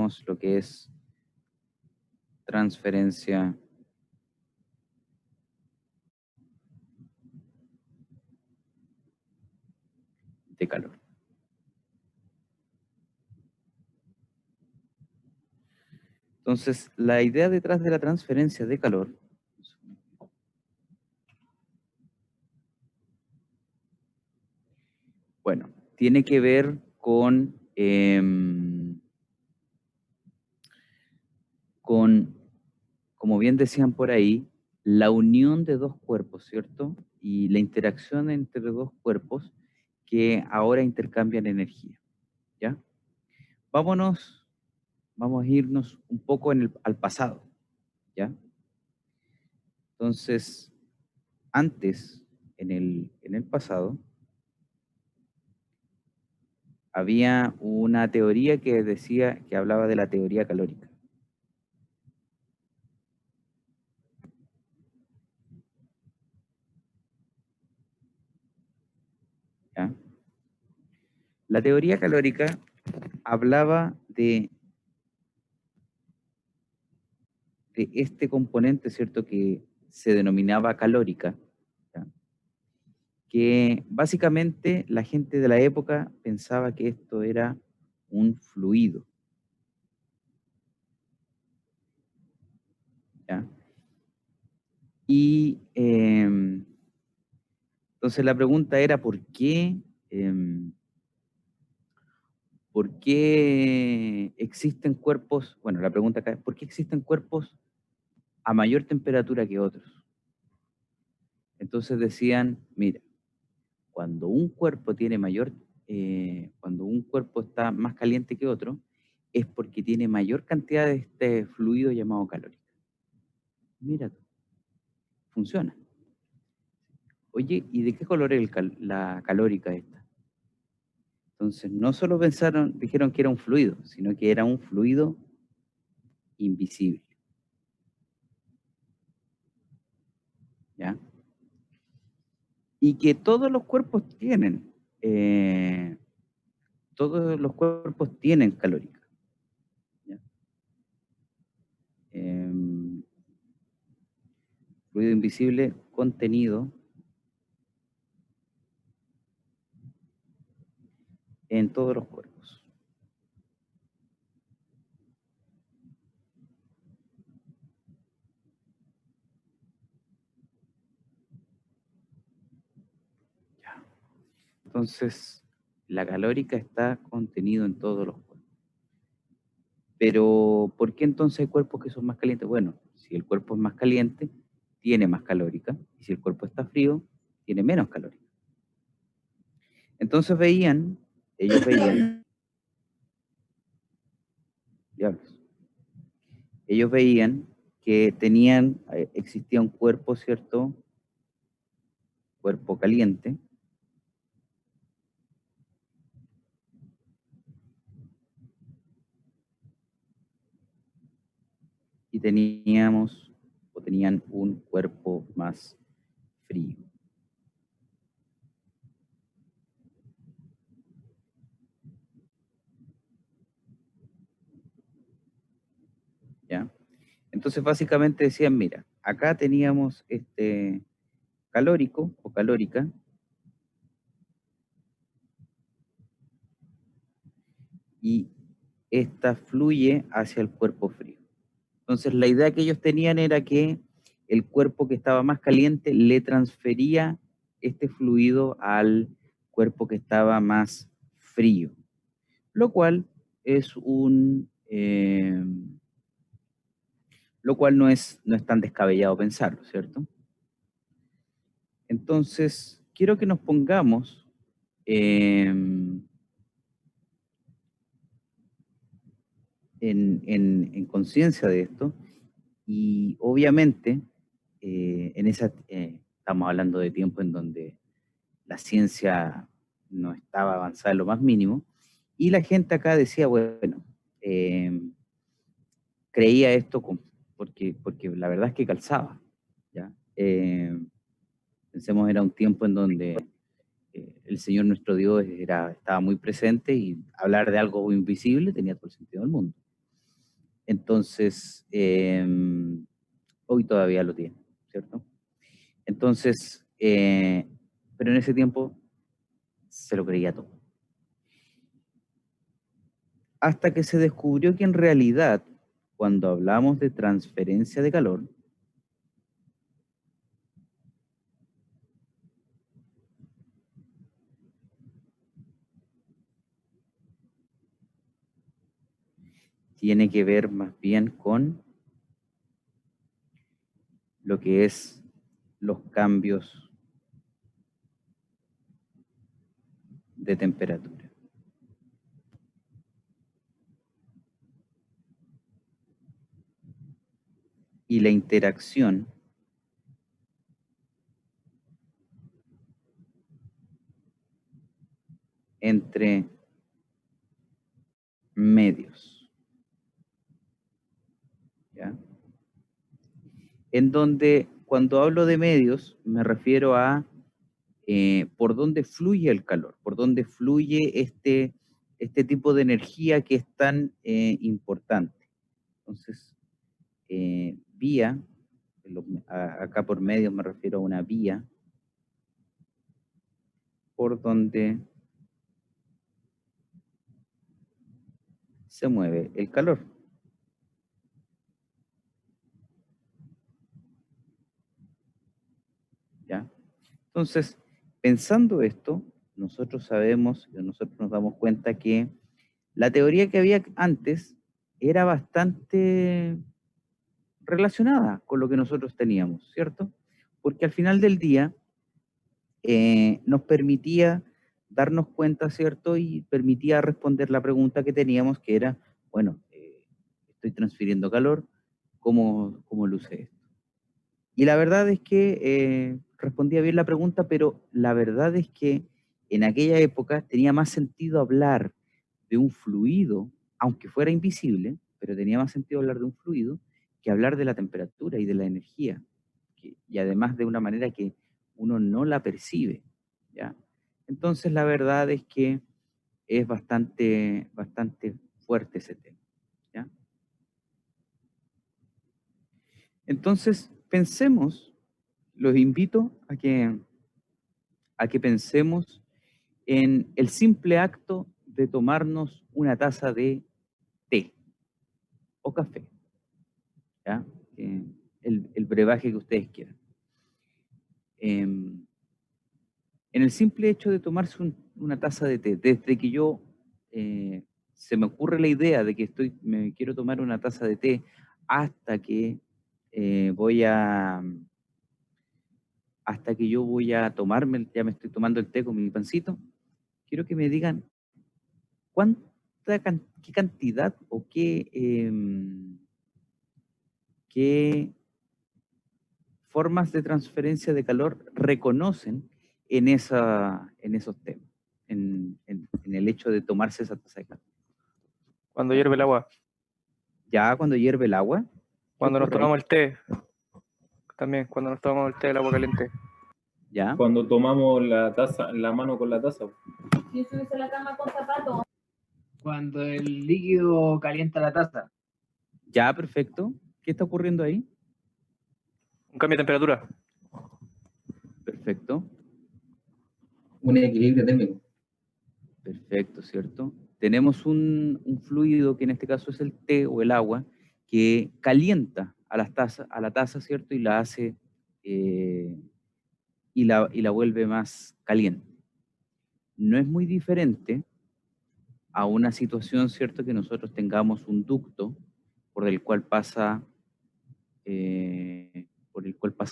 tenemos lo que es transferencia de calor. Entonces, la idea detrás de la transferencia de calor bueno, tiene que ver con, como bien decían por ahí, la unión de dos cuerpos, ¿cierto? Y la interacción entre dos cuerpos que ahora intercambian energía, ¿ya? Vamos a irnos un poco al pasado, ¿ya? Entonces, antes, en el pasado, había una teoría que decía, que hablaba de la teoría calórica. ¿Ya? La teoría calórica hablaba de este componente, ¿cierto?, que se denominaba calórica, ¿ya? Que básicamente la gente de la época pensaba que esto era un fluido, ¿ya? Y entonces la pregunta era ¿por qué existen cuerpos? Bueno, la pregunta acá es ¿por qué existen cuerpos a mayor temperatura que otros? Entonces decían, mira, cuando un cuerpo cuando un cuerpo está más caliente que otro, es porque tiene mayor cantidad de este fluido llamado calórico. Mira, funciona. Oye, ¿y de qué color es la calórica esta? Entonces, no solo dijeron que era un fluido, sino que era un fluido invisible. ¿Ya? Y que todos los cuerpos tienen calórica. ¿Ya? Fluido invisible contenido en todos los cuerpos. Ya. Entonces, la calórica está contenido en todos los cuerpos. Pero, ¿por qué entonces hay cuerpos que son más calientes? Bueno, si el cuerpo es más caliente, tiene más calórica, y si el cuerpo está frío, tiene menos calórica. Entonces ellos veían, diablos, ellos veían que existía un cuerpo, ¿cierto? Cuerpo caliente, y tenían un cuerpo más frío. ¿Ya? Entonces básicamente decían, mira, acá teníamos este calórico o calórica, y esta fluye hacia el cuerpo frío. Entonces la idea que ellos tenían era que el cuerpo que estaba más caliente le transfería este fluido al cuerpo que estaba más frío, lo cual no es tan descabellado pensarlo, ¿cierto? Entonces, quiero que nos pongamos en conciencia de esto, y obviamente estamos hablando de tiempo en donde la ciencia no estaba avanzada en lo más mínimo, y la gente acá decía, bueno, creía esto porque la verdad es que calzaba, ¿ya? Pensemos, era un tiempo en donde el Señor nuestro Dios estaba muy presente, y hablar de algo invisible tenía todo el sentido del mundo. Entonces, hoy todavía lo tiene, ¿cierto? Entonces, pero en ese tiempo se lo creía todo. Hasta que se descubrió que en realidad, cuando hablamos de transferencia de calor, tiene que ver más bien con lo que es los cambios de temperatura. Y la interacción entre medios, ¿ya? En donde cuando hablo de medios me refiero a por dónde fluye el calor, por dónde fluye este tipo de energía que es tan importante. Entonces, vía, acá por medios me refiero a una vía por donde se mueve el calor. ¿Ya? Entonces, pensando esto, nosotros sabemos, nosotros nos damos cuenta que la teoría que había antes era bastante relacionada con lo que nosotros teníamos, ¿cierto? Porque al final del día nos permitía darnos cuenta, ¿cierto? Y permitía responder la pregunta que teníamos, que era, bueno, estoy transfiriendo calor, ¿cómo luce esto? Y la verdad es que respondía bien la pregunta, pero la verdad es que en aquella época tenía más sentido hablar de un fluido, aunque fuera invisible, pero tenía más sentido hablar de un fluido que hablar de la temperatura y de la energía, y además de una manera que uno no la percibe, ¿ya? Entonces la verdad es que es bastante fuerte ese tema, ¿ya? Entonces pensemos, los invito a que pensemos en el simple acto de tomarnos una taza de té o café, ¿ya? El brebaje que ustedes quieran. En el simple hecho de tomarse una taza de té, desde que yo se me ocurre la idea de que me quiero tomar una taza de té hasta que hasta que yo voy a tomarme, ya me estoy tomando el té con mi pancito, quiero que me digan qué cantidad o qué formas de transferencia de calor reconocen en esos temas, en el hecho de tomarse esa taza de café. Cuando hierve el agua. Ya cuando hierve el agua, Cuando nos tomamos el té. También, cuando nos tomamos el té del agua caliente. ¿Ya? Cuando tomamos la taza, la mano con la taza. Si subirse a la cama con zapatos. Cuando el líquido calienta la taza. Ya, perfecto. ¿Qué está ocurriendo ahí? Un cambio de temperatura. Perfecto. Un equilibrio térmico. Perfecto, ¿cierto? Tenemos un fluido que en este caso es el té o el agua, que calienta a la taza, ¿cierto? Y la hace, y la vuelve más caliente. No es muy diferente a una situación, ¿cierto? Que nosotros tengamos un ducto por el cual pasa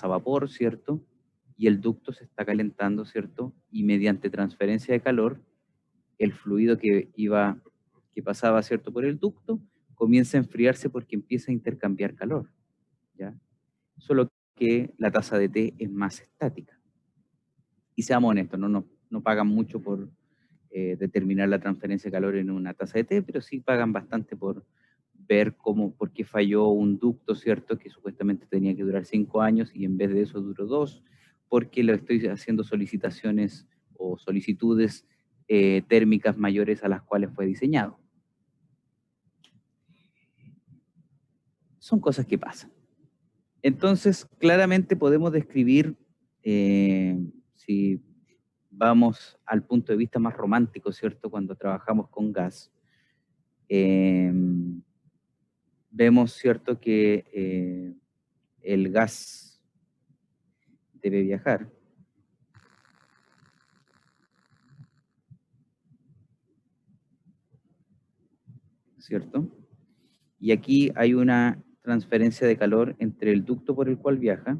vapor, ¿cierto? Y el ducto se está calentando, ¿cierto? Y mediante transferencia de calor, el fluido que pasaba, ¿cierto? Por el ducto, comienza a enfriarse porque empieza a intercambiar calor, ¿ya? Solo que la taza de té es más estática. Y seamos honestos, no pagan mucho por determinar la transferencia de calor en una taza de té, pero sí pagan bastante por ver por qué falló un ducto, ¿cierto? Que supuestamente tenía que durar 5 años y en vez de eso duró 2, porque le estoy haciendo solicitaciones o solicitudes térmicas mayores a las cuales fue diseñado. son cosas que pasan. Entonces, claramente podemos describir, si vamos al punto de vista más romántico, ¿cierto? Cuando trabajamos con gas, vemos, ¿cierto?, que el gas debe viajar. ¿Cierto? Y aquí hay una transferencia de calor entre el ducto por el cual viaja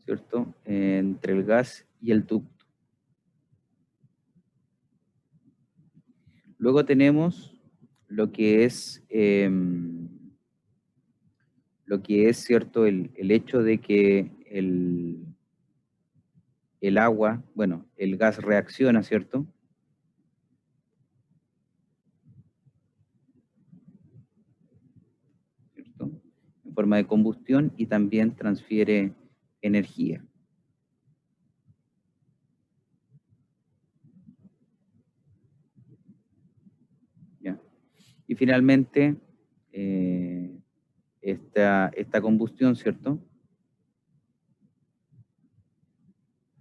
¿cierto? Entre el gas y el ducto. Luego tenemos lo que es, ¿cierto? El hecho de que el agua, bueno, el gas reacciona, ¿cierto? ¿Cierto? En forma de combustión y también transfiere energía. ¿Ya? Y finalmente, esta combustión, ¿cierto?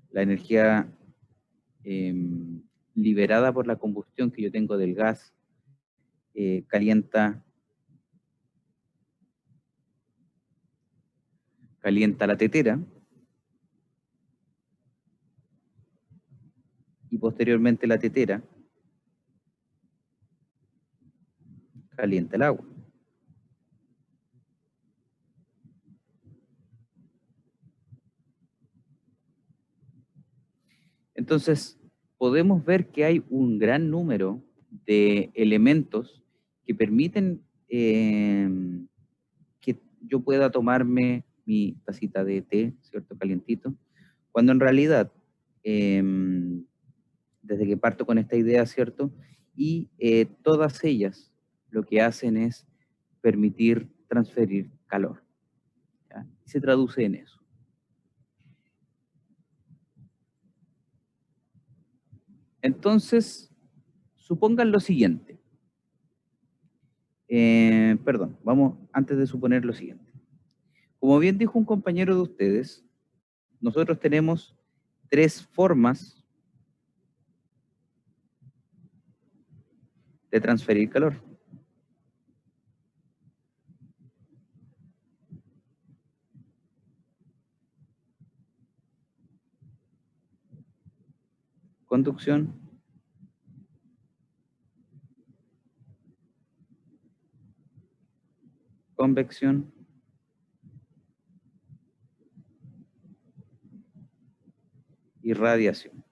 La energía liberada por la combustión que yo tengo del gas calienta la tetera y posteriormente la tetera calienta el agua. Entonces, podemos ver que hay un gran número de elementos que permiten que yo pueda tomarme mi tacita de té, ¿cierto? Calientito, cuando en realidad, desde que parto con esta idea, ¿cierto? Y todas ellas lo que hacen es permitir transferir calor. ¿Ya? Y se traduce en eso. Entonces, supongan lo siguiente. Perdón, vamos antes de suponer lo siguiente. Como bien dijo un compañero de ustedes, nosotros tenemos 3 formas de transferir calor. Conducción, convección y radiación.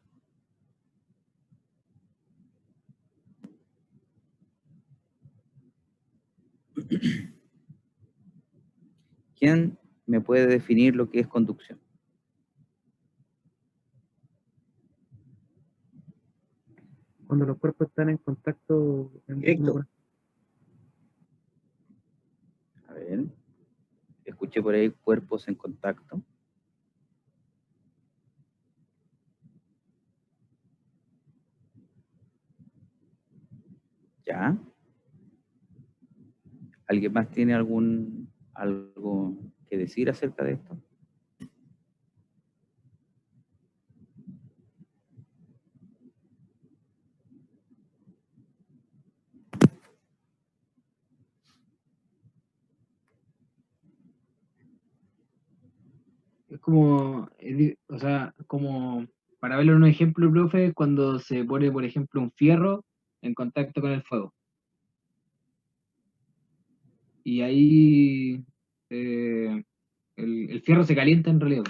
¿Quién me puede definir lo que es conducción? Cuando los cuerpos están en contacto Directo. A ver, escuché por ahí cuerpos en contacto. ¿Ya? ¿Alguien más tiene algo que decir acerca de esto? Es como, o sea, como para verlo en un ejemplo, profe, cuando se pone, por ejemplo, un fierro en contacto con el fuego. Y ahí el fierro se calienta en realidad.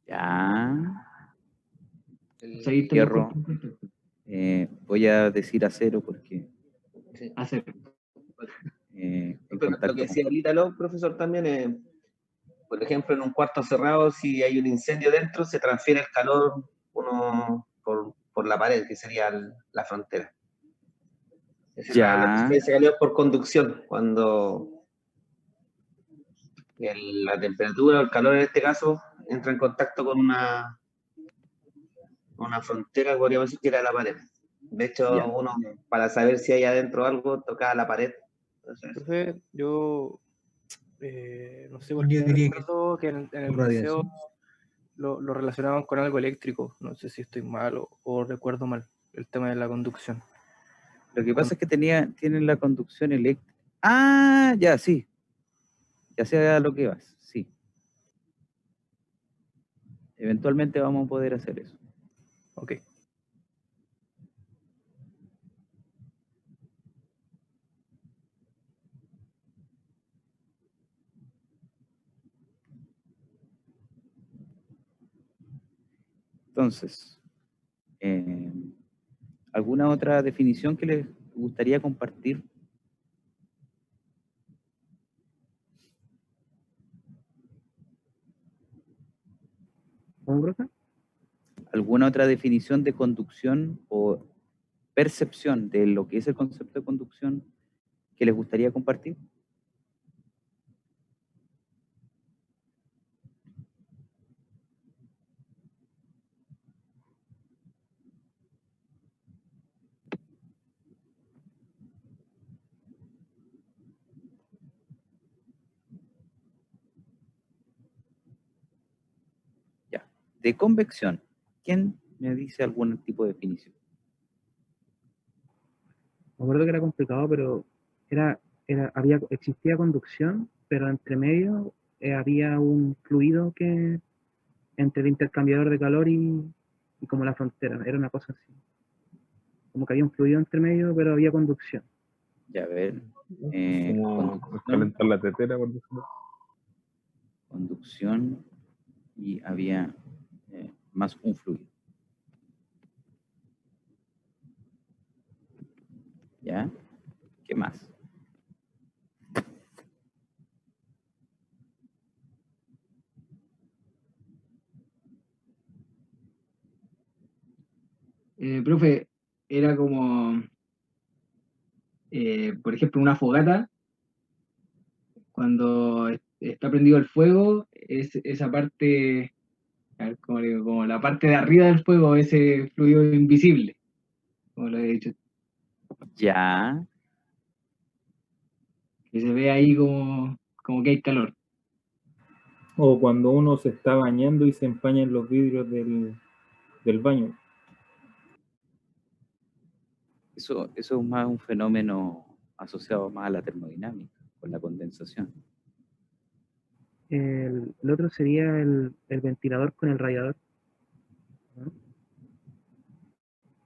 Ya. O sea, ahí están los Fierro. cuerpos en contacto. Voy a decir acero porque Sí. Hacer. en Pero lo contacto que decía ahorita el profesor también es, por ejemplo, en un cuarto cerrado, si hay un incendio dentro, se transfiere el calor por la pared, que sería la frontera. Es decir, la Ya. transferencia de calor por conducción, cuando la temperatura o el calor en este caso entra en contacto con una frontera, podríamos decir que era la pared. De hecho, Ya. uno, para saber si hay adentro algo, tocaba la pared. Entonces, Profe, yo no sé por qué Yo diría que recuerdo que en el por liceo radiación. lo relacionaban con algo eléctrico. No sé si estoy mal o recuerdo mal el tema de la conducción. Lo que pasa es que tienen la conducción eléctrica. Ah, ya, sí. Ya sé a lo que vas, sí. Eventualmente vamos a poder hacer eso. Ok. Entonces, ¿alguna otra definición que les gustaría compartir? ¿Cómo, profe? ¿Alguna otra definición de conducción o percepción de lo que es el concepto de conducción que les gustaría compartir? Ya. De convección, ¿quién me dice algún tipo de definición? Me acuerdo que era complicado, pero existía conducción, pero entre medio había un fluido que entre el intercambiador de calor y como la frontera, era una cosa así. Como que había un fluido entre medio, pero había conducción. Ya, a ver. Como Conducción, calentar la tetera, por decirlo. conducción y había más un fluido. ¿Ya? ¿Qué más? Profe, era como, por ejemplo, una fogata, cuando está prendido el fuego, es esa parte, a ver, ¿cómo le digo? Como la parte de arriba del fuego, ese fluido invisible, como lo he dicho, Ya. que se ve ahí como que hay calor. O cuando uno se está bañando y se empañan los vidrios del baño. Eso es más un fenómeno asociado más a la termodinámica, con la condensación. El otro sería el ventilador con el radiador, ¿no?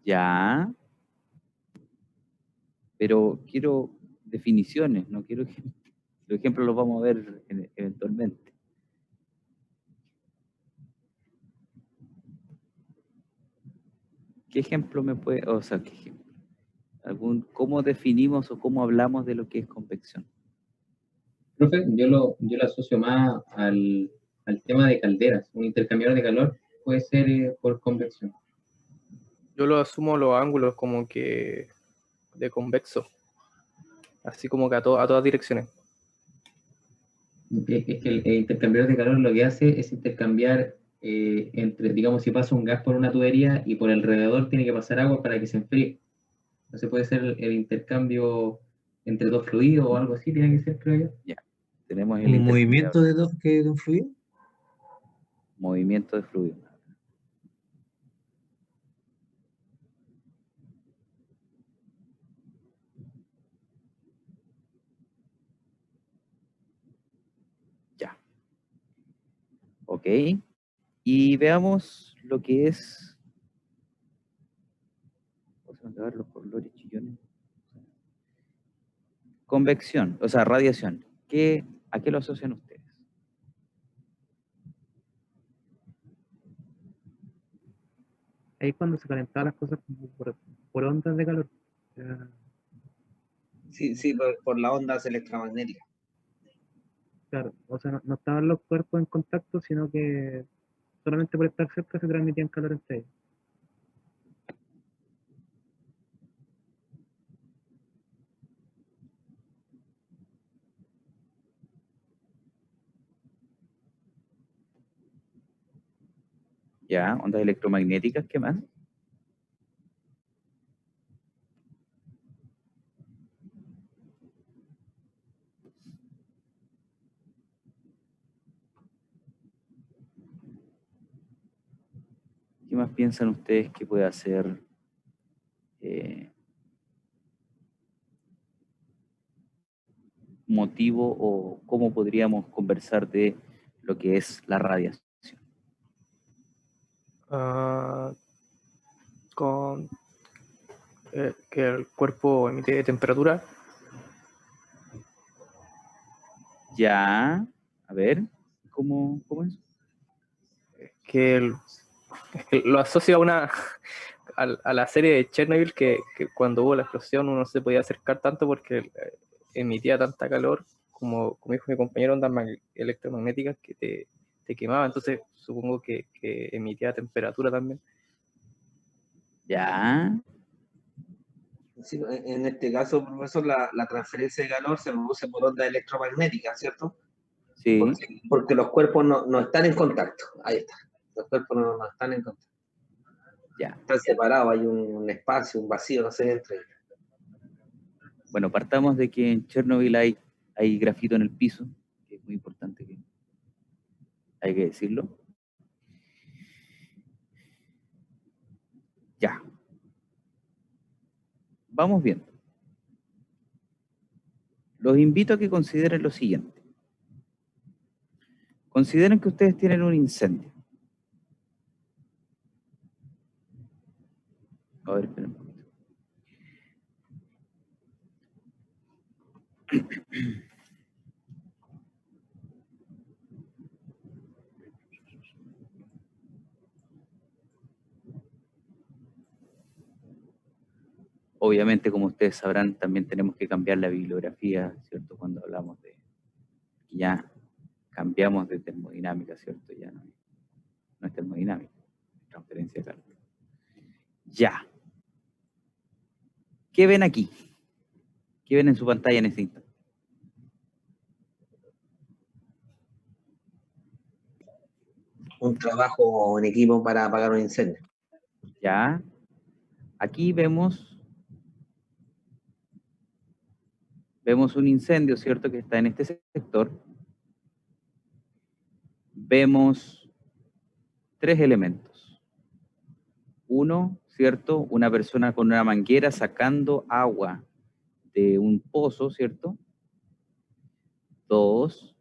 Ya. Pero quiero definiciones, no quiero que los ejemplos los vamos a ver eventualmente. ¿Qué ejemplo me puede, o sea, qué ejemplo? ¿Cómo definimos o cómo hablamos de lo que es convección? Profe, yo lo asocio más al tema de calderas. Un intercambiador de calor puede ser por convección. Yo lo asumo los ángulos como que de convexo, así como que a todas direcciones. Es que el intercambiador de calor lo que hace es intercambiar entre, digamos, si pasa un gas por una tubería y por alrededor tiene que pasar agua para que se enfríe. Entonces puede ser el intercambio entre dos fluidos o algo así, tiene que ser, creo yo. Ya. Tenemos el Un movimiento intercambiador, de un fluido. movimiento de fluido. Ya. Ok. Y veamos lo que es. Vamos a acabar los colores chillones. Convección, o sea, radiación. ¿A qué lo asocian ustedes? Ahí es cuando se calentaban las cosas como por ondas de calor. sí, por las ondas electromagnéticas. Claro, o sea, no estaban los cuerpos en contacto, sino que solamente por estar cerca se transmitían calor entre ellos. Ya, ondas electromagnéticas, ¿qué más? ¿Qué más piensan ustedes que puede hacer motivo o cómo podríamos conversar de lo que es la radiación? Con que el cuerpo emite temperatura. Ya, a ver, ¿cómo es? Que lo asocio a a la serie de Chernobyl, que cuando hubo la explosión uno no se podía acercar tanto porque emitía tanta calor, como dijo mi compañero, ondas electromagnéticas que te quemaba. Entonces supongo que emitía temperatura también. Ya, Sí, en este caso, profesor, la transferencia de calor se produce por ondas electromagnéticas, ¿cierto? sí, Porque los cuerpos no están en contacto. Ahí está. Los cuerpos no están en contacto. ya. Están separados, hay un espacio, un vacío, no sé, entre ellos. Bueno, partamos de que en Chernobyl hay grafito en el piso, que es muy importante, que hay que decirlo. Ya. Vamos viendo. Los invito a que consideren lo siguiente. Consideren que ustedes tienen un incendio. A ver, esperen un poquito. Obviamente, como ustedes sabrán, también tenemos que cambiar la bibliografía, ¿cierto? Cuando hablamos de que ya cambiamos de termodinámica, ¿cierto? Ya no es termodinámica, es transferencia de calor. Ya. ¿Qué ven aquí? ¿Qué ven en su pantalla en este instante? Un trabajo en equipo para apagar un incendio. Ya. Aquí vemos un incendio, ¿cierto? Que está en este sector. Vemos 3 elementos. Uno, ¿cierto? Una persona con una manguera sacando agua de un pozo, ¿cierto? 2,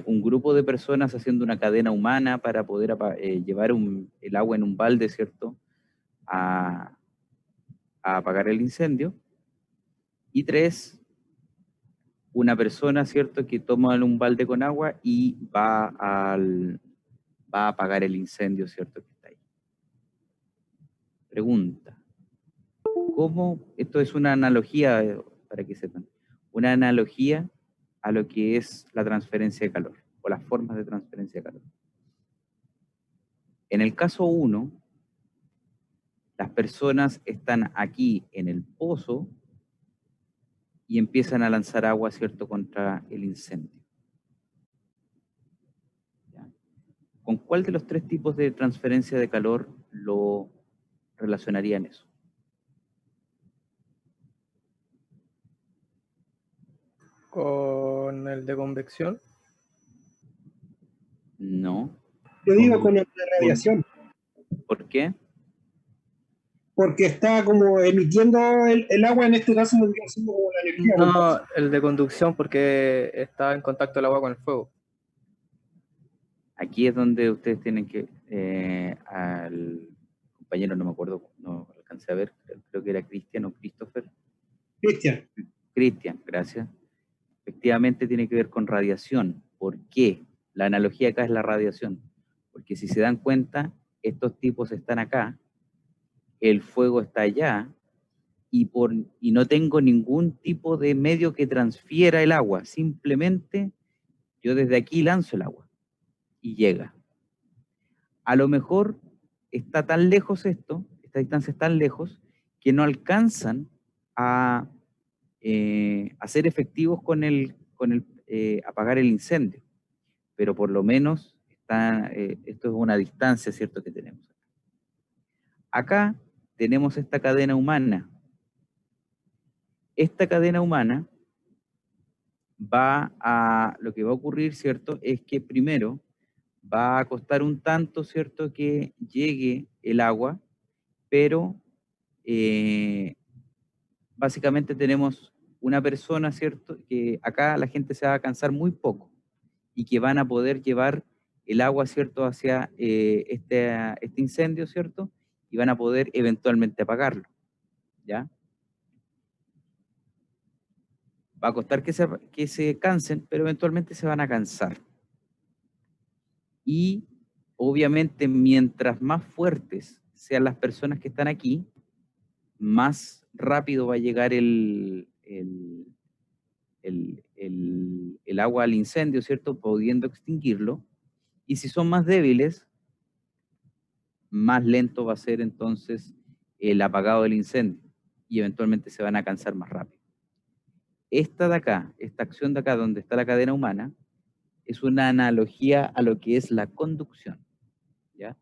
un grupo de personas haciendo una cadena humana para poder llevar el agua en un balde, ¿cierto? A apagar el incendio. Y 3, una persona, ¿cierto? Que toma un balde con agua y va a apagar el incendio, ¿cierto? Que está ahí. Pregunta. ¿Cómo? Esto es una analogía, para que sepan. Una analogía a lo que es la transferencia de calor o las formas de transferencia de calor. En el caso 1, las personas están aquí en el pozo y empiezan a lanzar agua, ¿cierto?, contra el incendio. ¿Ya? ¿Con cuál de los 3 tipos de transferencia de calor lo relacionarían eso? Con el de convección. No. Yo digo con el de radiación, ¿Por qué? porque está como emitiendo el agua, en este caso vendría siendo como la energía. No, el de conducción, porque está en contacto el agua con el fuego. Aquí es donde ustedes tienen que, al compañero, no me acuerdo, no alcancé a ver, creo que era Cristian o Christopher. Cristian. Cristian, gracias. Efectivamente tiene que ver con radiación. ¿Por qué? La analogía acá es la radiación. Porque si se dan cuenta, estos tipos están acá, el fuego está allá, y no tengo ningún tipo de medio que transfiera el agua. Simplemente yo desde aquí lanzo el agua y llega. A lo mejor está tan lejos estas distancias tan lejos, que no alcanzan a ser efectivos con apagar el incendio, pero por lo menos esto es una distancia, ¿cierto?, que tenemos. Acá tenemos esta cadena humana. Esta cadena humana lo que va a ocurrir, ¿cierto?, es que primero va a costar un tanto, ¿cierto?, que llegue el agua, pero básicamente tenemos una persona, ¿cierto?, que acá la gente se va a cansar muy poco y que van a poder llevar el agua, ¿cierto?, hacia este incendio, ¿cierto?, y van a poder eventualmente apagarlo, ¿ya? Va a costar que se cansen, pero eventualmente se van a cansar. Y obviamente mientras más fuertes sean las personas que están aquí, más rápido va a llegar el agua al incendio, ¿cierto?, pudiendo extinguirlo. Y si son más débiles, más lento va a ser entonces el apagado del incendio y eventualmente se van a cansar más rápido. Esta de acá, esta acción de acá donde está la cadena humana, es una analogía a lo que es la conducción, ¿ya?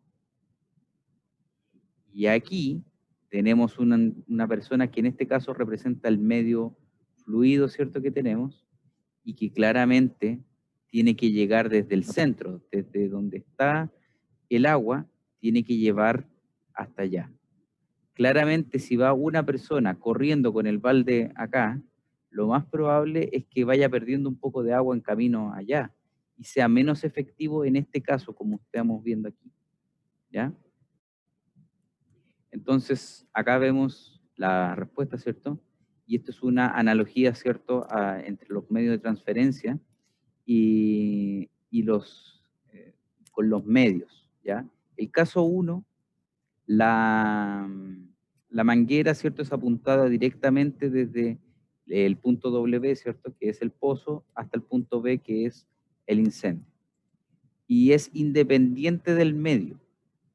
Y aquí tenemos una persona que en este caso representa el medio fluido, ¿cierto?, que tenemos, y que claramente tiene que llegar desde el centro, desde donde está el agua, tiene que llevar hasta allá. Claramente, si va una persona corriendo con el balde acá, lo más probable es que vaya perdiendo un poco de agua en camino allá y sea menos efectivo en este caso, como estamos viendo aquí, ¿ya? Entonces, acá vemos la respuesta, ¿cierto? Y esto es una analogía, ¿cierto?, entre los medios de transferencia y con los medios, ¿ya? El caso 1, la manguera, ¿cierto?, es apuntada directamente desde el punto W, ¿cierto?, que es el pozo, hasta el punto B, que es el incendio. Y es independiente del medio,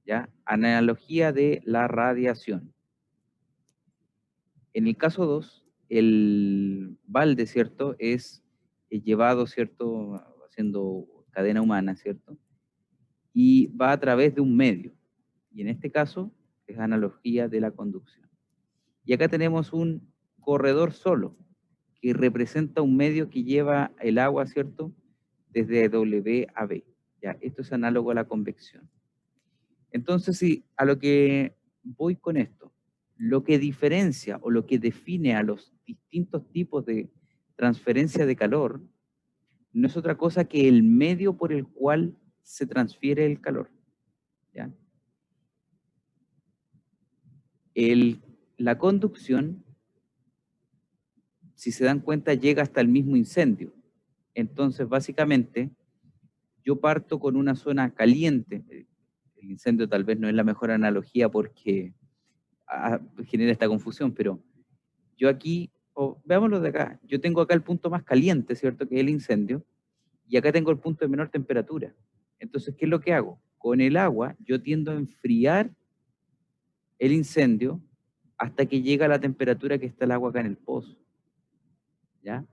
¿ya? Analogía de la radiación. En el caso 2, el balde, ¿cierto?, es llevado, ¿cierto?, haciendo cadena humana, ¿cierto?, y va a través de un medio. Y en este caso es analogía de la conducción. Y acá tenemos un corredor solo, que representa un medio que lleva el agua, ¿cierto?, desde W a B. ¿Ya? Esto es análogo a la convección. Entonces, sí, a lo que voy con esto, lo que diferencia o lo que define a los distintos tipos de transferencia de calor no es otra cosa que el medio por el cual se transfiere el calor, ¿ya? La conducción, si se dan cuenta, llega hasta el mismo incendio. Entonces, básicamente, yo parto con una zona caliente. El incendio tal vez no es la mejor analogía porque genera esta confusión, pero yo aquí, veámoslo de acá, yo tengo acá el punto más caliente, ¿cierto?, que es el incendio, y acá tengo el punto de menor temperatura. Entonces, ¿qué es lo que hago? Con el agua, yo tiendo a enfriar el incendio hasta que llega a la temperatura que está el agua acá en el pozo, ¿ya?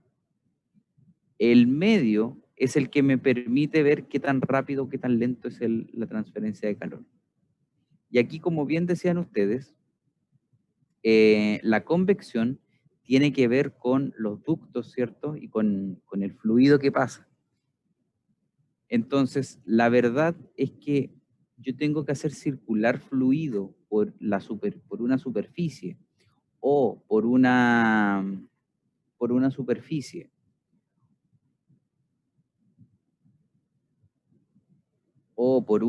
El medio es el que me permite ver qué tan rápido, qué tan lento es la transferencia de calor. Y aquí, como bien decían ustedes, la convección tiene que ver con los ductos, ¿cierto? Y con el fluido que pasa. Entonces, la verdad es que yo tengo que hacer circular fluido por una superficie o por una superficie o por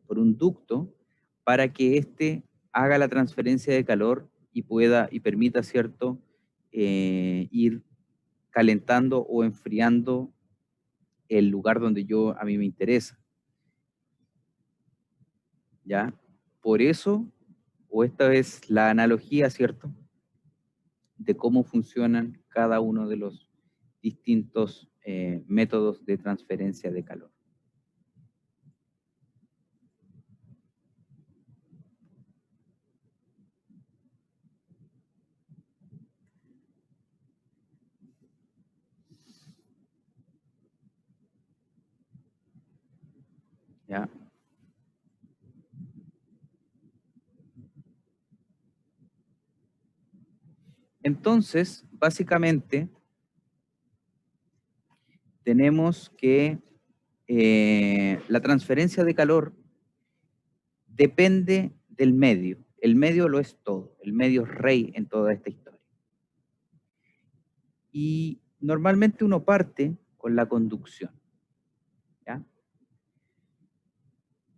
por un ducto para que éste haga la transferencia de calor y permita, ¿cierto?, ir calentando o enfriando el lugar donde a mí me interesa, ¿ya? Por eso, o esta es la analogía, ¿cierto?, de cómo funcionan cada uno de los distintos métodos de transferencia de calor. Entonces, básicamente, tenemos que la transferencia de calor depende del medio. El medio lo es todo. El medio es rey en toda esta historia. Y normalmente uno parte con la conducción. ¿Ya?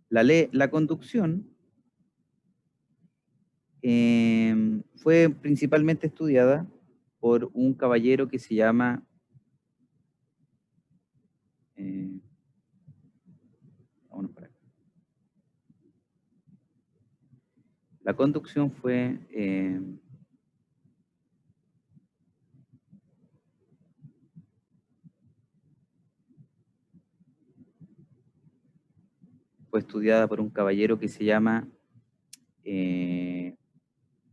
La conducción fue principalmente estudiada por un caballero que se llama vámonos para acá. La conducción fue estudiada por un caballero que se llama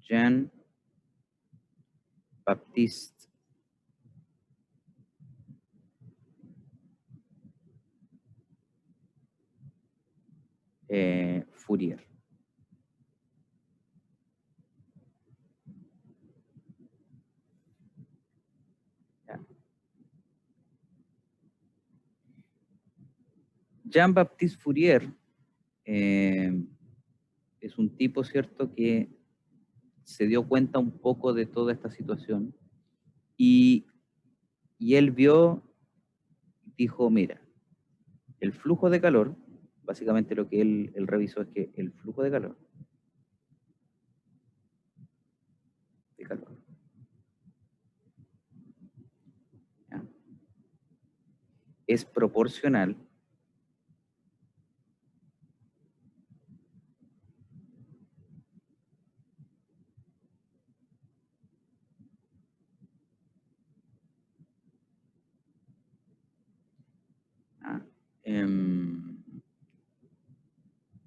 Jean-Baptiste Fourier. Jean-Baptiste Fourier es un tipo, ¿cierto?, que se dio cuenta un poco de toda esta situación y él vio, dijo, mira, el flujo de calor, básicamente lo que él revisó es que el flujo de calor ¿ya? Es proporcional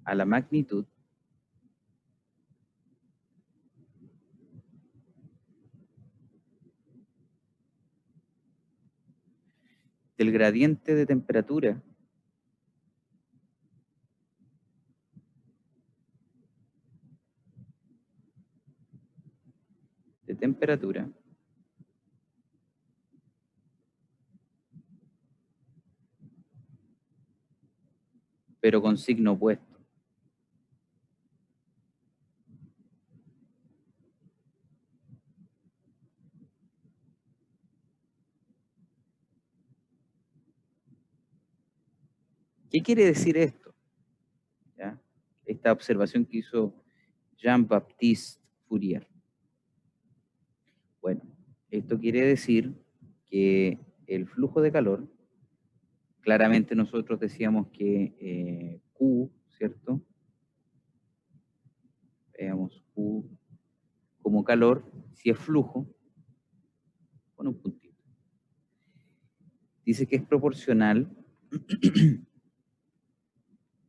a la magnitud del gradiente de temperatura pero con signo opuesto. ¿Qué quiere decir esto? ¿Ya? Esta observación que hizo Jean-Baptiste Fourier. Bueno, esto quiere decir que el flujo de calor, claramente nosotros decíamos que Q, ¿cierto? Veamos Q como calor, si es flujo, con un puntito. Dice que es proporcional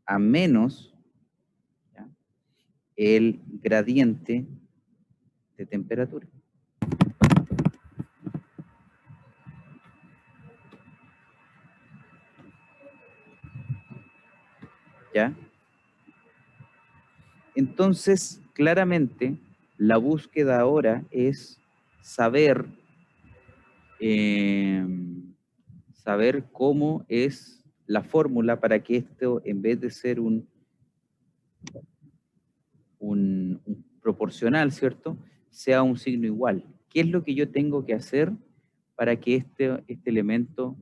a menos, ¿ya?, el gradiente de temperatura. ¿Ya? Entonces, claramente, la búsqueda ahora es saber, saber cómo es la fórmula para que esto, en vez de ser un proporcional, ¿cierto?, sea un signo igual. ¿Qué es lo que yo tengo que hacer para que este elemento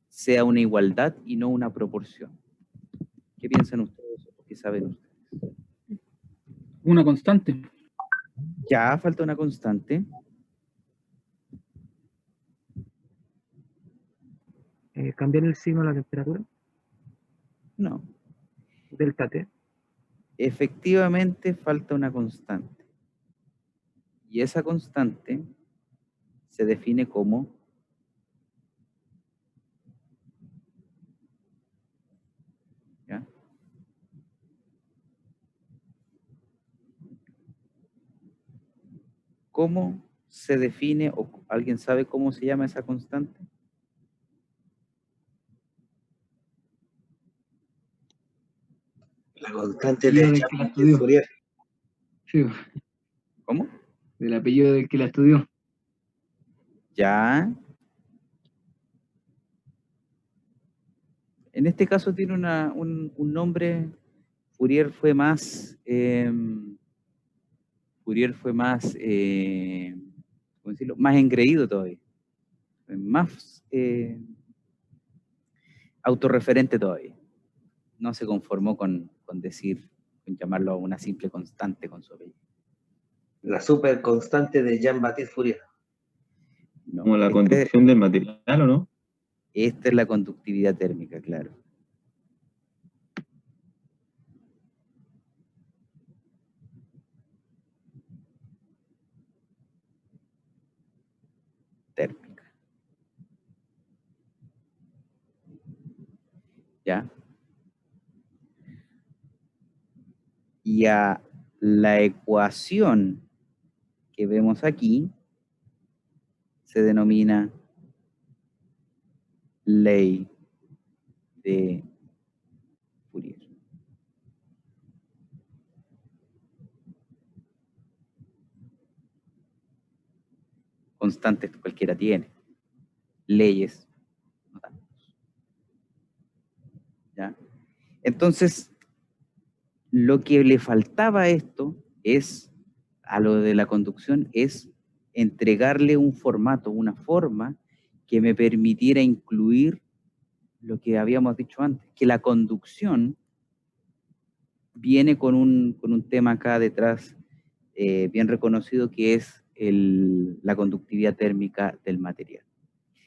sea una igualdad y no una proporción? ¿Qué piensan ustedes? ¿Qué saben ustedes? Una constante. Ya, falta una constante. ¿Cambiar el signo de la temperatura? No. Delta T. Efectivamente falta una constante. Y esa constante se define como ¿ya? ¿Cómo se define o alguien sabe cómo se llama esa constante? La constante Yo de de que la estudió. Fourier. Sí. ¿Cómo? Del apellido del que la estudió. Ya. En este caso tiene un nombre. Fourier fue más, ¿cómo decirlo? Más engreído todavía, más autorreferente todavía. No se conformó con llamarlo una simple constante con su apellido. La super constante de Jean-Baptiste Fourier. No, Como la conducción del material, ¿o no? Esta es la conductividad térmica, claro. Térmica. ¿Ya? Y a la ecuación que vemos aquí se denomina ley de Fourier. Constantes cualquiera tiene. Leyes. ¿Ya? Entonces, lo que le faltaba a esto es, a lo de la conducción, es entregarle un formato, una forma que me permitiera incluir lo que habíamos dicho antes, que la conducción viene con un tema acá detrás bien reconocido, que es la conductividad térmica del material.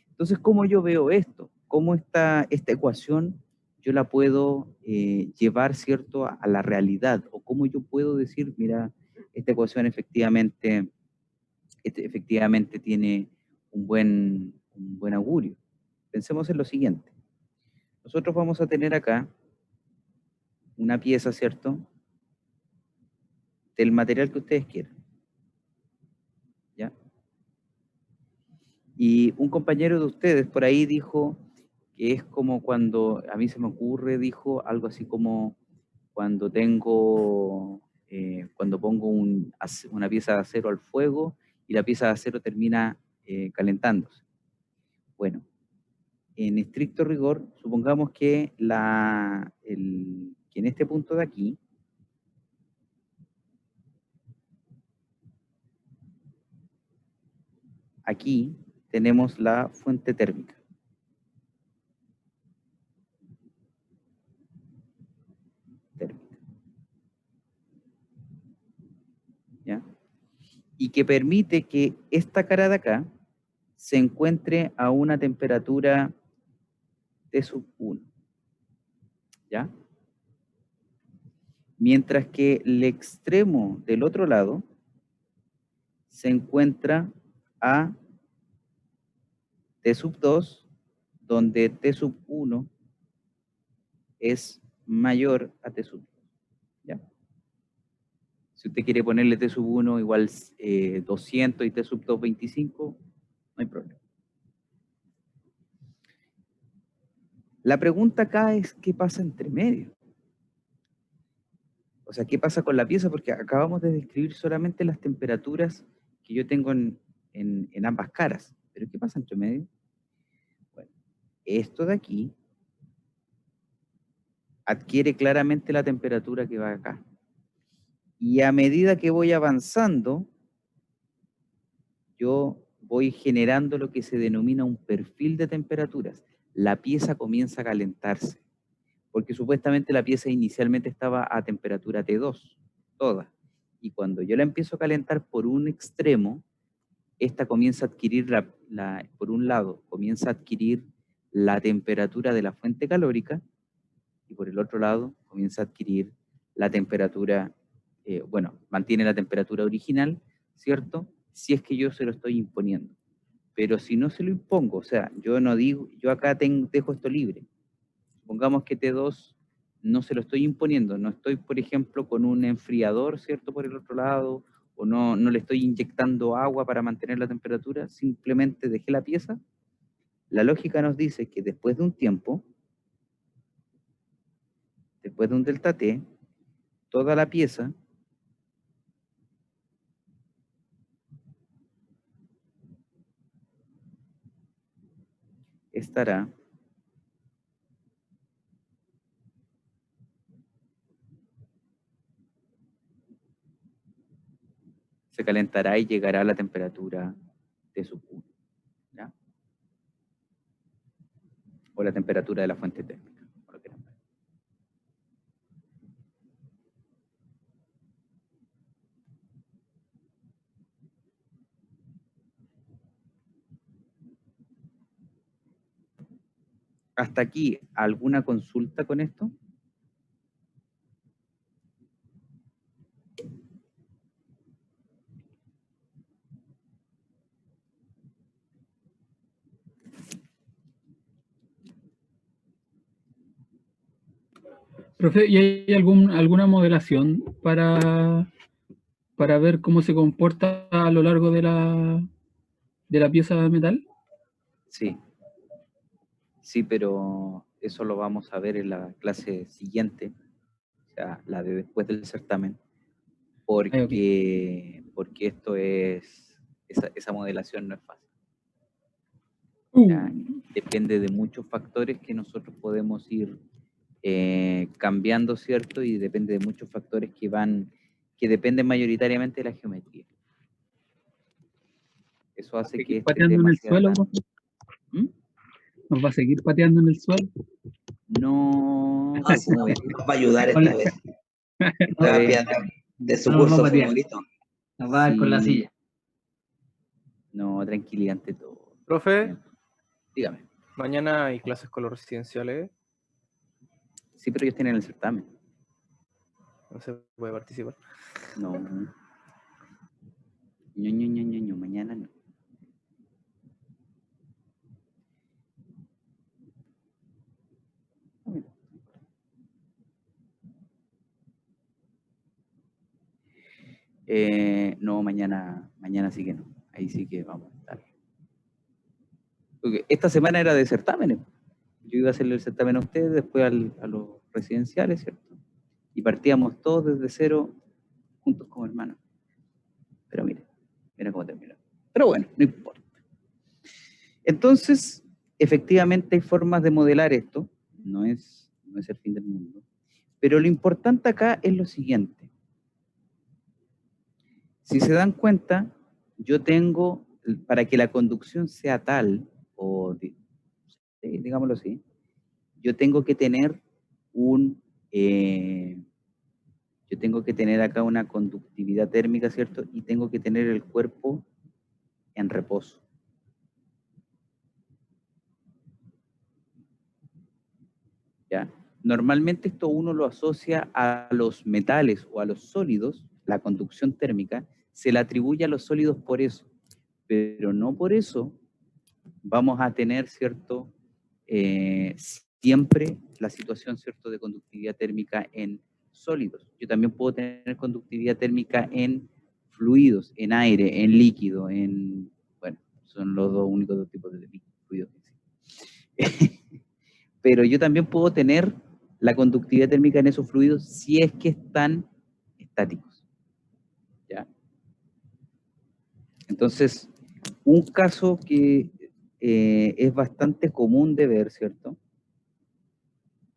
Entonces, ¿cómo yo veo esto? ¿Cómo esta ecuación yo la puedo llevar, ¿cierto?, a la realidad? ¿O cómo yo puedo decir, mira, esta ecuación efectivamente tiene un buen augurio? Pensemos en lo siguiente. Nosotros vamos a tener acá una pieza, ¿cierto?, del material que ustedes quieran. ¿Ya? Y un compañero de ustedes por ahí dijo que es como cuando, a mí se me ocurre, dijo algo así como cuando pongo una pieza de acero al fuego y la pieza de acero termina calentándose. Bueno, en estricto rigor, supongamos que en este punto de aquí, tenemos la fuente térmica. ¿Ya? Y que permite que esta cara de acá se encuentre a una temperatura T sub 1. ¿Ya? Mientras que el extremo del otro lado se encuentra a T sub 2, donde T sub 1 es mayor a T sub 2. ¿Ya? Si usted quiere ponerle T sub 1 igual 200 y T sub 2 25, no hay problema. La pregunta acá es, ¿qué pasa entre medio? O sea, ¿qué pasa con la pieza? Porque acabamos de describir solamente las temperaturas que yo tengo en ambas caras. ¿Pero qué pasa entre medio? Bueno, esto de aquí adquiere claramente la temperatura que va acá. Y a medida que voy avanzando, yo voy generando lo que se denomina un perfil de temperaturas. La pieza comienza a calentarse, porque supuestamente la pieza inicialmente estaba a temperatura T2, toda. Y cuando yo la empiezo a calentar por un extremo, esta comienza a adquirir, por un lado, comienza a adquirir la temperatura de la fuente calórica, y por el otro lado comienza a adquirir la temperatura, mantiene la temperatura original, ¿cierto? Si es que yo se lo estoy imponiendo. Pero si no se lo impongo, o sea, yo no digo, yo acá dejo esto libre. Supongamos que T2 no se lo estoy imponiendo, no estoy, por ejemplo, con un enfriador, ¿cierto?, por el otro lado, o no le estoy inyectando agua para mantener la temperatura, simplemente dejé la pieza. La lógica nos dice que después de un tiempo, después de un delta T, toda la pieza estará se calentará y llegará a la temperatura de su punto, ¿ya? O la temperatura de la fuente térmica, como lo quieran ver. ¿Hasta aquí alguna consulta con esto? Profe, ¿y hay alguna modelación para ver cómo se comporta a lo largo de la pieza de metal? Sí. Sí, pero eso lo vamos a ver en la clase siguiente, o sea, la de después del certamen, porque esto esa modelación no es fácil. Ya, depende de muchos factores que nosotros podemos ir cambiando, ¿cierto? Y depende de muchos factores que dependen mayoritariamente de la geometría. Eso hace que este ¿Pateando en tema el sea suelo, tan... profe? ¿Mm? ¿Nos va a seguir pateando en el suelo? No, No, si ¿cómo nos ven? va a ayudar esta vez. Terapia de su No nos va a curso patear. favorito. Nos va a dar con la Sí. silla. No, tranquilidad ante todo. Profe, Dígame. mañana hay clases con los residenciales. Sí, pero ellos tienen el certamen. No se puede participar. No. Ño, mañana no. No, mañana sí que no. Ahí sí que vamos a estar. Porque esta semana era de certámenes. Yo iba a hacerle el certamen a ustedes, después a los residenciales, ¿cierto? Y partíamos todos desde cero, juntos como hermanos. Pero mira cómo terminó. Pero bueno, no importa. Entonces, efectivamente hay formas de modelar esto. No es el fin del mundo. Pero lo importante acá es lo siguiente. Si se dan cuenta, yo tengo, para que la conducción sea tal, o digámoslo así, yo tengo que tener yo tengo que tener acá una conductividad térmica, ¿cierto? Y tengo que tener el cuerpo en reposo. ¿Ya? Normalmente esto uno lo asocia a los metales o a los sólidos, la conducción térmica, se le atribuye a los sólidos por eso, pero no por eso vamos a tener, ¿cierto? Siempre la situación, ¿cierto?, de conductividad térmica en sólidos. Yo también puedo tener conductividad térmica en fluidos, en aire, en líquido, bueno, son los únicos dos tipos de fluidos que existen. Pero yo también puedo tener la conductividad térmica en esos fluidos si es que están estáticos. ¿Ya? Entonces, un caso que es bastante común de ver, ¿cierto?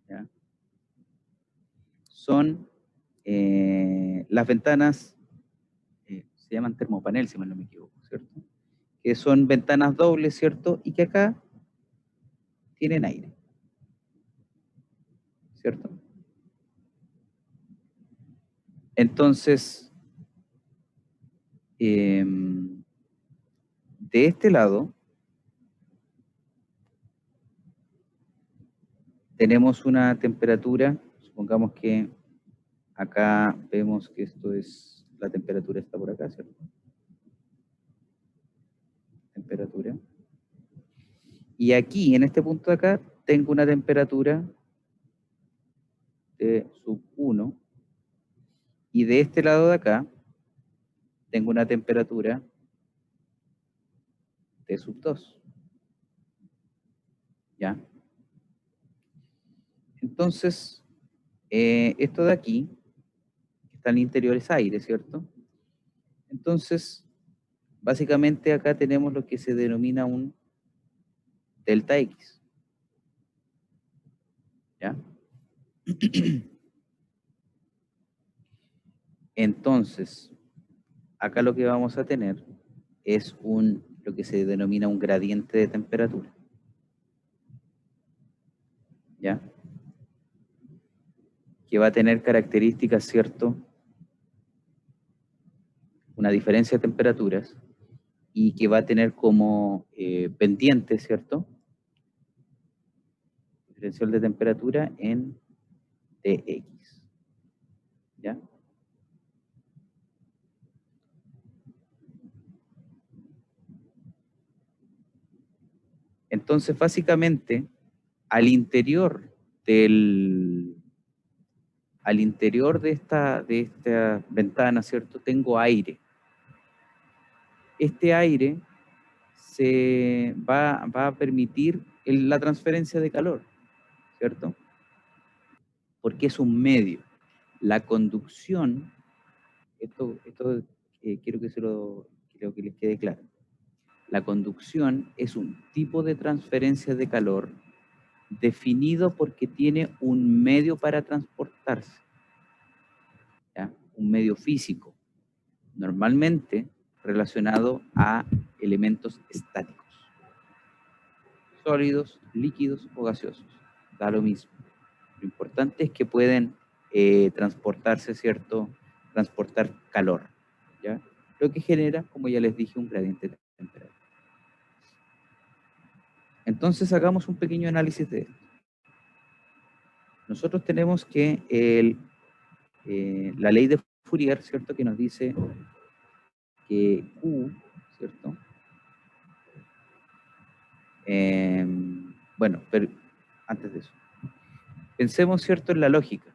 ¿Ya? Son las ventanas, se llaman termopanel, si mal no me equivoco, ¿cierto? Que son ventanas dobles, ¿cierto? Y que acá tienen aire, ¿cierto? Entonces, de este lado, tenemos una temperatura, supongamos que acá vemos que esto es, la temperatura está por acá, ¿cierto? Temperatura. Y aquí, en este punto de acá, tengo una temperatura de sub 1. Y de este lado de acá, tengo una temperatura de sub 2. ¿Ya? Entonces, esto de aquí, que está en el interior, es aire, ¿cierto? Entonces, básicamente acá tenemos lo que se denomina un delta X. ¿Ya? Entonces, acá lo que vamos a tener es lo que se denomina un gradiente de temperatura. ¿Ya? Que va a tener características, ¿cierto? Una diferencia de temperaturas y que va a tener como pendiente, ¿cierto? Diferencial de temperatura en Tx. ¿Ya? Entonces, básicamente, al interior de esta ventana, ¿cierto? Tengo aire. Este aire se va a permitir la transferencia de calor, ¿cierto? Porque es un medio. La conducción, esto quiero que les quede claro. La conducción es un tipo de transferencia de calor definido porque tiene un medio para transportarse, ¿ya? Un medio físico, normalmente relacionado a elementos estáticos, sólidos, líquidos o gaseosos, da lo mismo. Lo importante es que pueden transportarse, ¿cierto? Transportar calor, ¿ya? Lo que genera, como ya les dije, un gradiente de temperatura. Entonces hagamos un pequeño análisis de esto. Nosotros tenemos que la ley de Fourier, ¿cierto? Que nos dice que Q, ¿cierto? Bueno, pero antes de eso, pensemos, ¿cierto?, en la lógica.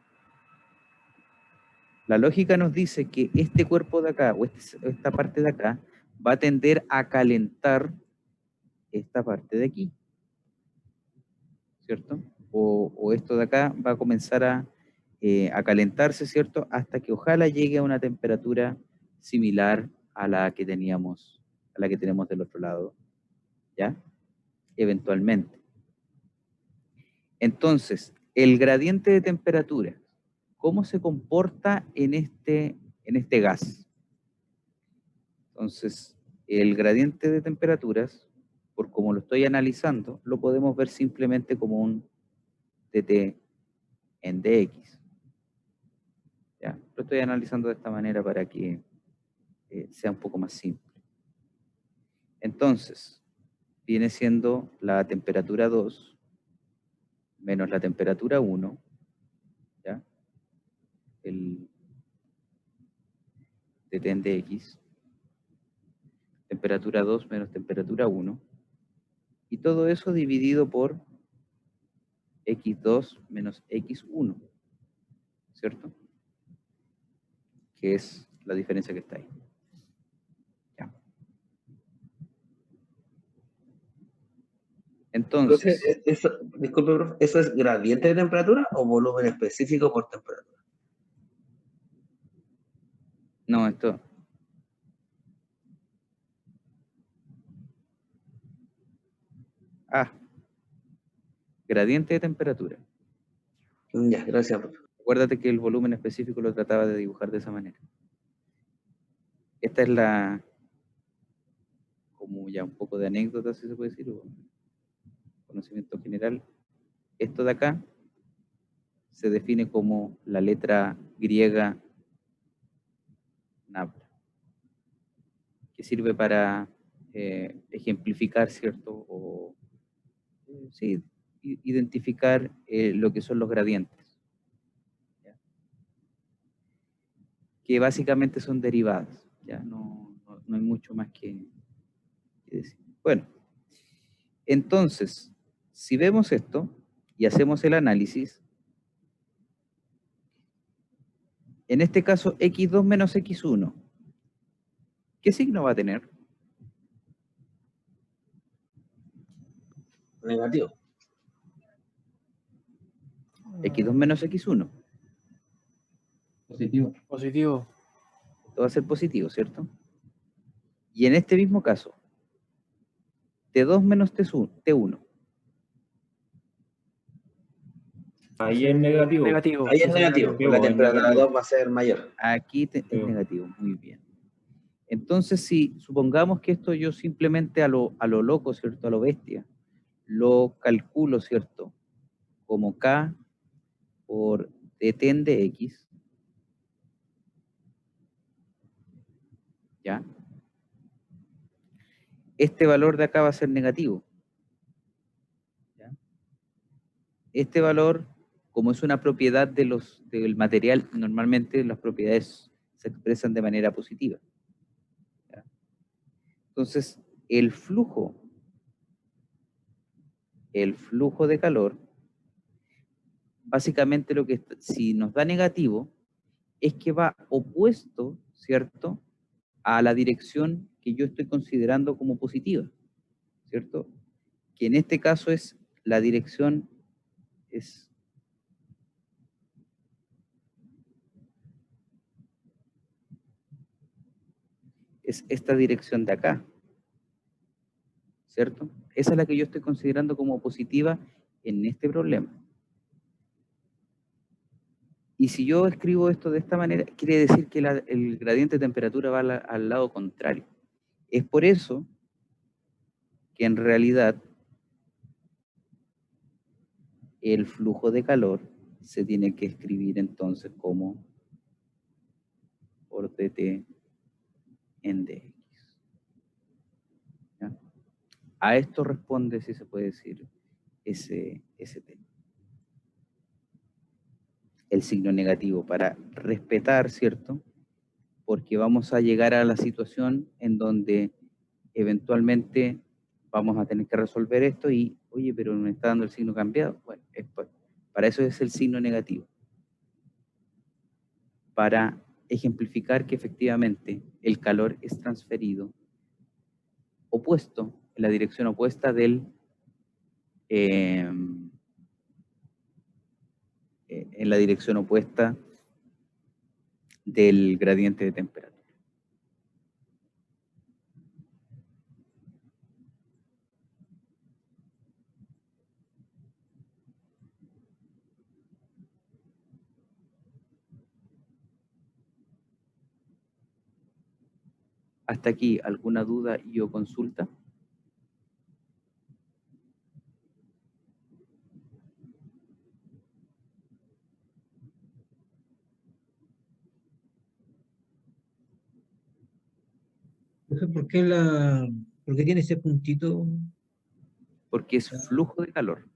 La lógica nos dice que este cuerpo de acá, o esta parte de acá, va a tender a calentar esta parte de aquí, ¿cierto? O esto de acá va a comenzar a calentarse, ¿cierto? Hasta que ojalá llegue a una temperatura similar a la que tenemos del otro lado, ¿ya? Eventualmente. Entonces, el gradiente de temperatura, ¿cómo se comporta en este gas? Entonces, el gradiente de temperaturas, por como lo estoy analizando, lo podemos ver simplemente como un dt en dx. ¿Ya? Lo estoy analizando de esta manera para que sea un poco más simple. Entonces, viene siendo la temperatura 2 menos la temperatura 1, ¿ya? El dt en dx, temperatura 2 menos temperatura 1, y todo eso dividido por x2 menos x1, ¿cierto? Que es la diferencia que está ahí. Ya. Entonces, Profe, disculpe, profe, ¿eso es gradiente de temperatura o volumen específico por temperatura? no, esto... gradiente de temperatura. Ya, gracias, profe. Acuérdate que el volumen específico lo trataba de dibujar de esa manera. Esta es como ya un poco de anécdota, si se puede decir, o conocimiento general. Esto de acá se define como la letra griega nabla, que sirve para ejemplificar, ¿cierto? O sí, identificar lo que son los gradientes, ¿ya? Que básicamente son derivadas, ¿ya? No hay mucho más que decir. Bueno, entonces, si vemos esto y hacemos el análisis, en este caso x2 menos x1, ¿qué signo va a tener? Negativo. x2 menos x1. Positivo. Positivo. Esto va a ser positivo, ¿cierto? Y en este mismo caso, T2 menos T1. Ahí es negativo. Negativo. Ahí es sí, negativo, negativo. la temperatura Negativo. 2 va a ser mayor. Aquí es Sí. negativo, muy bien. Entonces, si supongamos que esto yo simplemente a lo loco, ¿cierto? A lo bestia, lo calculo, ¿cierto? Como K por dten de X, ¿ya? Este valor de acá va a ser negativo, ¿ya? Este valor, como es una propiedad del material, normalmente las propiedades se expresan de manera positiva, ¿ya? Entonces, el flujo de calor, básicamente lo que si nos da negativo, es que va opuesto, ¿cierto?, a la dirección que yo estoy considerando como positiva, ¿cierto? Que en este caso es la dirección, es esta dirección de acá, ¿cierto? Esa es la que yo estoy considerando como positiva en este problema. Y si yo escribo esto de esta manera, quiere decir que el gradiente de temperatura va al lado contrario. Es por eso que en realidad el flujo de calor se tiene que escribir entonces como por dt en dx. ¿Ya? A esto responde, si se puede decir, ese tema. El signo negativo para respetar, ¿cierto? Porque vamos a llegar a la situación en donde eventualmente vamos a tener que resolver esto y, oye, pero me está dando el signo cambiado. Bueno, para eso es el signo negativo. Para ejemplificar que efectivamente el calor es transferido opuesto, en la dirección opuesta en la dirección opuesta del gradiente de temperatura. Hasta aquí, ¿alguna duda y o consulta? ¿Por qué, por qué tiene ese puntito? Porque es flujo de calor.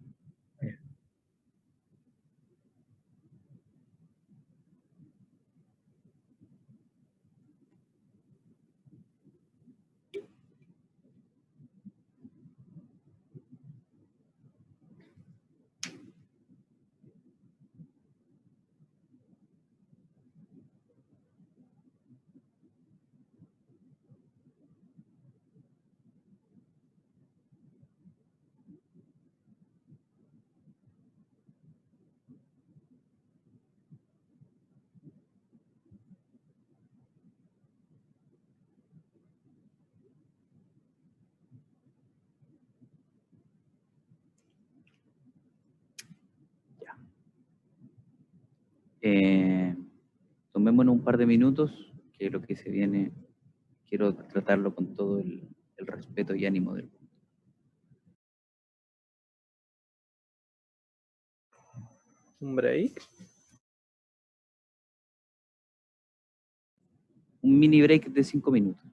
Tomémonos un par de minutos, que lo que se viene, quiero tratarlo con todo el respeto y ánimo del mundo. Un break. Un mini break de 5 minutos.